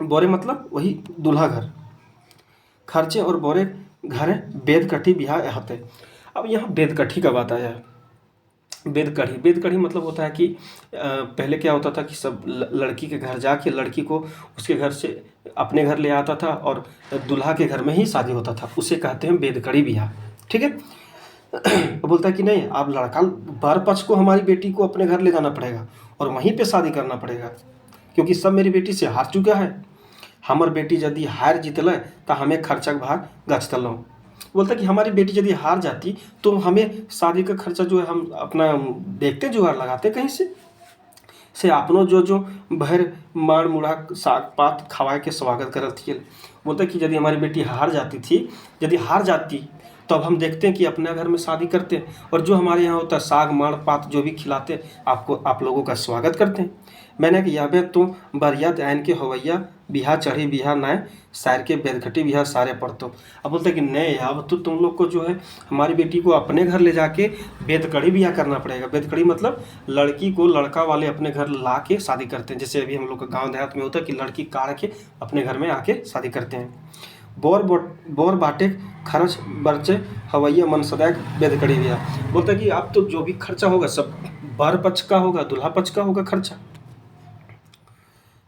बोरे मतलब वही दूल्हा घर खर्चे और बोरे घर बेदकठी बिहा हते। अब यहाँ बेदकठी का बात आया है। बेदकड़ी मतलब होता है कि पहले क्या होता था कि सब लड़की के घर जाके लड़की को उसके घर से अपने घर ले आता था और दूल्हा के घर में ही शादी होता था, उसे कहते हैं बेदकड़ी बिहा। ठीक है। बोलता है कि नहीं, आप लड़का बर पक्ष को हमारी बेटी को अपने घर ले जाना पड़ेगा और वहीं पे शादी करना पड़ेगा, क्योंकि सब मेरी बेटी से हार चुका है। हमार बेटी यदि हार जीतल तो हमें खर्चा के भाग गछतल। बोलता है कि हमारी बेटी यदि हार जाती तो हमें शादी का खर्चा जो है हम अपना देखते जुगाड़ लगाते कहीं से अपनों जो भर मार मुड़ा साग पात खवाए के स्वागत करती है। बोलता है कि यदि हमारी बेटी हार जाती तो अब हम देखते हैं कि अपने घर में शादी करते हैं और जो हमारे यहाँ होता है साग माड़ पात जो भी खिलाते आप लोगों का स्वागत करते हैं। मैंने कि याबे तो बरियात आयन के हवैया बिहा चढ़ी बिहा नाय शायर के बेदखटी बिहा सारे पढ़तो। अब बोलते कि नहीं, अब तो तुम लोग को जो है हमारी बेटी को अपने घर ले जाके बेदकड़ी बिहा करना पड़ेगा। बेदकड़ी मतलब लड़की को लड़का वाले अपने घर ला के शादी करते हैं, जैसे अभी हम लोग का गाँव देहात में होता है कि लड़की काढ़ के अपने घर में आके शादी करते हैं। बोर बाटे खर्च बर्चे हवैया मन सदैक बेदकड़ी बिहा। बोलता है कि अब तो जो भी खर्चा होगा सब बर पक्ष का होगा, दूल्हा पक्ष का होगा खर्चा।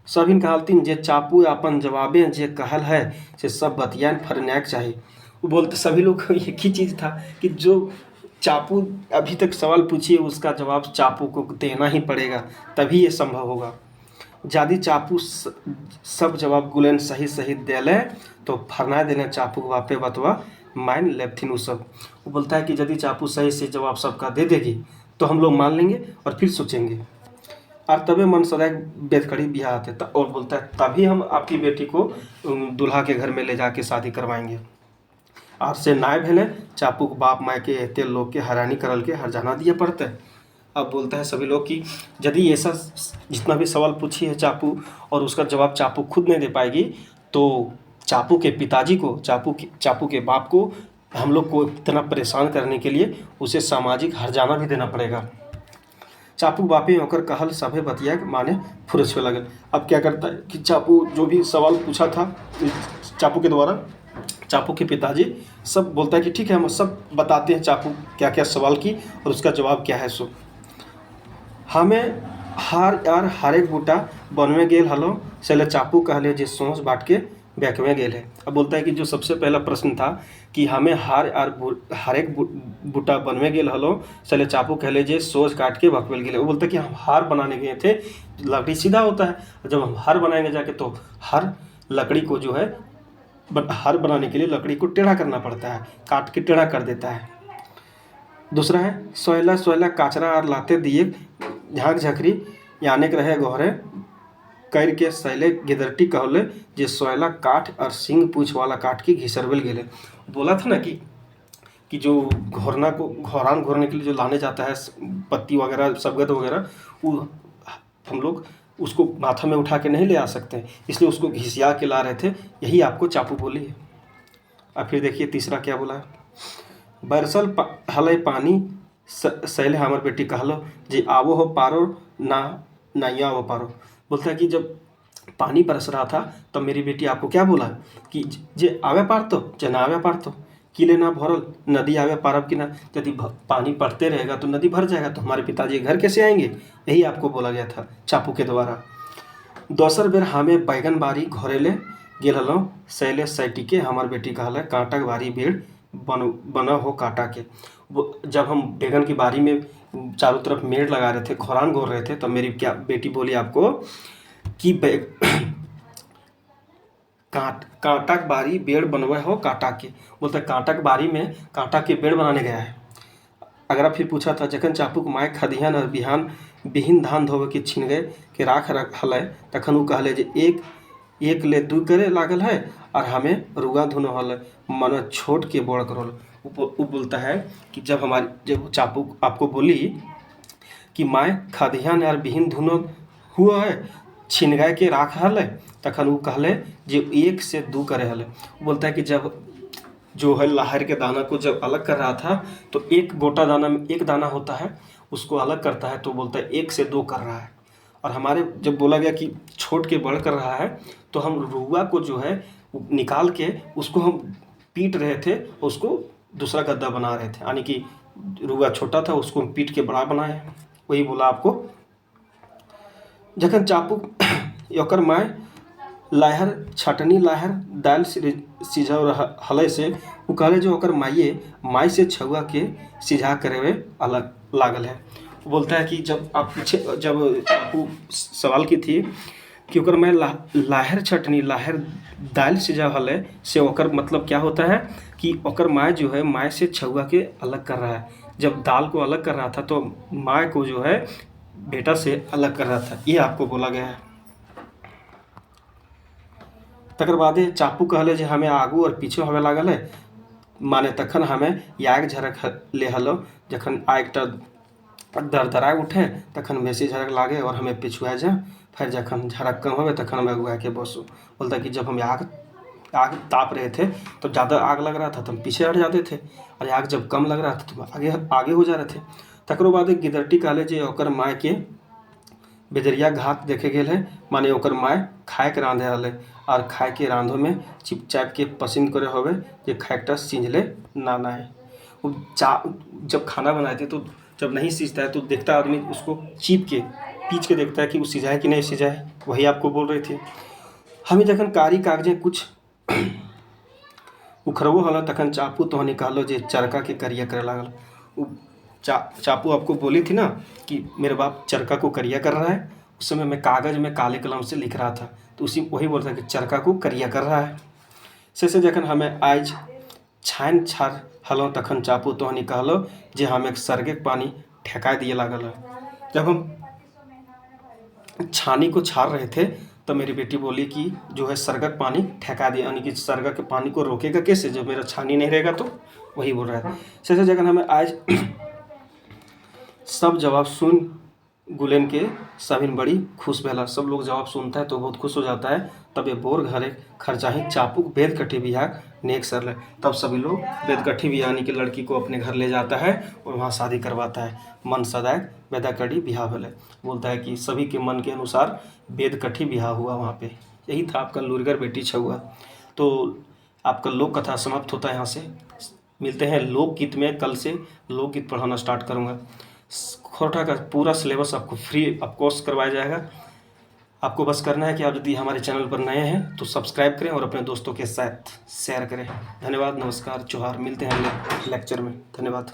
सभिन कहलतीन जे चापू अपन जवाबे जे कहल है से सब बतियान फरनाक चाहिए। वो बोलते सभी लोग को एक ही चीज़ था कि जो चापू अभी तक सवाल पूछिए उसका जवाब चापू को देना ही पड़ेगा, तभी ये संभव होगा। यदि चापू सब जवाब गुलेन सही देले तो फरना देने चापू के बापे बतवा मान लेथिन। सब वो बोलता है कि यदि चापू सही से जवाब सबका दे देगी तो हम लोग मान लेंगे और फिर सोचेंगे और तभी मन सदैव बेदखड़ी बिहा आते। और बोलता है तभी हम आपकी बेटी को दूल्हा के घर में ले जाके शादी करवाएंगे। और से नाय भेले चापू के बाप माय के एते लोग के हैरानी करल के हरजाना दिए पड़ते। अब बोलता है सभी लोग कि यदि ऐसा जितना भी सवाल पूछी है चापू और उसका जवाब चापू खुद नहीं दे पाएगी तो चापू के पिताजी को चापू के बाप को हम लोग को इतना परेशान करने के लिए उसे सामाजिक हरजाना भी देना पड़ेगा। चापू बापे होकर कहल सभे बतिया माने फुरस पे लगल। अब क्या करता है कि चापू जो भी सवाल पूछा था चापू के द्वारा, चापू के पिताजी सब बोलता है कि ठीक है हम सब बताते हैं चापू क्या क्या सवाल की और उसका जवाब क्या है। सो हमें हार यार हरेक बूटा बनवे गेल हलो सेले चापू कहले जे सोच बाट के बैकवे गेल है। अब बोलता है कि जो सबसे पहला प्रश्न था कि हमें हार यार हरेक बूटा बनवे गेल हलो सेले चापू कहले जे सोच काट के भकवेल गेले। वो बोलता है कि हम हार बनाने गए थे, लकड़ी सीधा होता है, जब हम हार बनाएंगे जाके तो हर लकड़ी को जो है हार बनाने के लिए लकड़ी को टेढ़ा करना पड़ता है, काट के टेढ़ा कर देता है। दूसरा है सोयला सोयला काचरा और लाते दिए झाँक झकरी यानेक रहे गोहरे कर के सैले गिदरटी कहले जे सोयला काठ और सिंग पूछ वाला काट के घिसरवेल गेले। बोला था ना कि जो घोरना को घोरान घोरने के लिए जो लाने जाता है पत्ती वगैरह सबगत वगैरह, वो हम लोग उसको माथा में उठा के नहीं ले आ सकते, इसलिए उसको घिसिया के ला रहे थे। यही आपको चापू बोली है। अब फिर देखिए तीसरा क्या बोला है, बरसल हलय पानी सैले हमर बेटी कहलो जे आवो हो पारो ना नहीं आवो पारो। बोलता है कि जब पानी बरस रहा था तब मेरी बेटी आपको क्या बोला कि जे आवे पार तो जे ना आवे पार तो किले ना भरल नदी आवे पारब कि ना, यदि पानी पड़ते रहेगा तो नदी भर जाएगा तो हमारे पिताजी घर कैसे आएंगे, यही आपको बोला गया था चापू के द्वारा। दोसर बेर हमें बैगन बारी घोरेले गेल हलों सैले सैटी के हमार बेटी कहल कांटक बारी बेड़ बना हो काटा के। वो जब हम बैगन की बारी में चारों तरफ मेड़ लगा रहे थे, घोरान घोर रहे थे, तब मेरी क्या बेटी बोली आपको कि कांटक बारी बेड़ बनवे हो काटा के। बोलते कांटक बारी में कांटा के बेड़ बनाने गया है। अगर आप फिर पूछा था जखन चापू के माय खदिहन और बिहीन धान धोवे के छीन गए के राख हलै तखन वो कहले जे एक ले दू करे लागल है और हमें रुआ धुनो हल मन छोट के बड़ करोल। वो बोलता है कि जब चापू आपको बोली कि माय खदिहन और बिहीन धुनो हुआ है छीन गए के राख हलै तखन वो कहले जे एक से दू करे हलै। बोलता है कि जब जो है लाहर के दाना को जब अलग कर रहा था तो एक गोटा दाना में एक दाना होता है, उसको अलग करता है तो बोलता है एक से दो कर रहा है। और हमारे जब बोला गया कि छोट के बड़ कर रहा है तो हम रुआ को जो है निकाल के उसको हम पीट रहे थे, उसको दूसरा गद्दा बना रहे थे, यानी कि रुआ छोटा था उसको हम पीट के बड़ा बनाए। वही बोला आपको। जखन चापू योकर माय लाहर छटनी लाहर दाल सिझा हलै से वो कहले जो ओकर माई से छुआ के सिझा करे अलग लागल है। वो बोलता है कि जब आपू सवाल की थी कि ओकर माय लाहर छटनी लाहर दाल सिझा हलै से ओकर मतलब क्या होता है कि ओकर माय जो है माय से छुआ के अलग कर रहा है। जब दाल को अलग कर रहा था तो माय को जो है बेटा से अलग कर रहा था, ये आपको बोला गया है। तकर बादे चापू कहले जे हमें आगू और पीछे होवे लागल है, माने तखन हमें याग झरक ले हलो जखन आग दरदरा उठे तखन बेसी झरक लागे और हमें पिछुआ जा, फिर जखन झरक कम होवे तखन हमें अगुआ के बसो। बोलता कि जब हम आग ताप रहे थे तो ज़्यादा आग लग रहा था तो हम पीछे हट जाते थे, और आग जब कम लग रहा था तो आगे हो जा रहे थे। तकरो बाद गिदरटी कहले जे ओकर माय के बेजरिया घात देखे गेल है, माने ओकर माय खाए के रांधे हले और खाए के रांधो में चिपचाप के पसंद करे होवे जे खाएटा सींझले ना है। वो जब खाना बनाते तो जब नहीं सीझता है तो देखता आदमी उसको चीप के पीच के देखता है कि वो सिझा है कि नहीं सिझा है। वही आपको बोल रहे थे। हमें जखन कारी कागजे कुछ उखरबो हल तखन चापू तो निकालो जे चरका के करिया करे लागल। चापू आपको बोली थी ना कि मेरे बाप चरका को करिया कर रहा है, उस समय मैं कागज में काले कलम से लिख रहा था तो वही बोलता कि चरका को करिया कर रहा है। से जखन हमें आज छान छार हलों तखन चापू तो कहलो जे हमें सरगे पानी ठेका दिए लागल है। जब हम छानी को छार रहे थे तो मेरी बेटी बोली कि जो है सरगक पानी ठेका दिया, यानी कि सरगक के पानी को रोकेगा कैसे जब मेरा छानी नहीं रहेगा, तो वही बोल रहा है। से जगह हमें आज सब जवाब सुन गुलेन के सभी बड़ी खुश भेला। सब लोग जवाब सुनता है तो बहुत खुश हो जाता है। तब तबे बोर घरे खरचाही चापुक बेदकठी बियाह नेक सरले। तब सभी लोग बेदकठी बियाह यानी कि लड़की को अपने घर ले जाता है और वहाँ शादी करवाता है। मन सदायक बेदाकड़ी बियाह भले। बोलता है कि सभी के मन के अनुसार बेदकठी बियाह हुआ वहाँ पे। यही था आपका लुरगर बेटी छुआ। तो आपका लोक कथा समाप्त होता है यहाँ से। मिलते हैं लोकगीत में। कल से लोकगीत पढ़ाना स्टार्ट करूँगा। खोरठा का पूरा सिलेबस आपको फ्री ऑफ कॉस्ट करवाया जाएगा। आपको बस करना है कि आप यदि हमारे चैनल पर नए हैं तो सब्सक्राइब करें और अपने दोस्तों के साथ शेयर करें। धन्यवाद, नमस्कार, जोहार। मिलते हैं अगले लेक्चर में। धन्यवाद।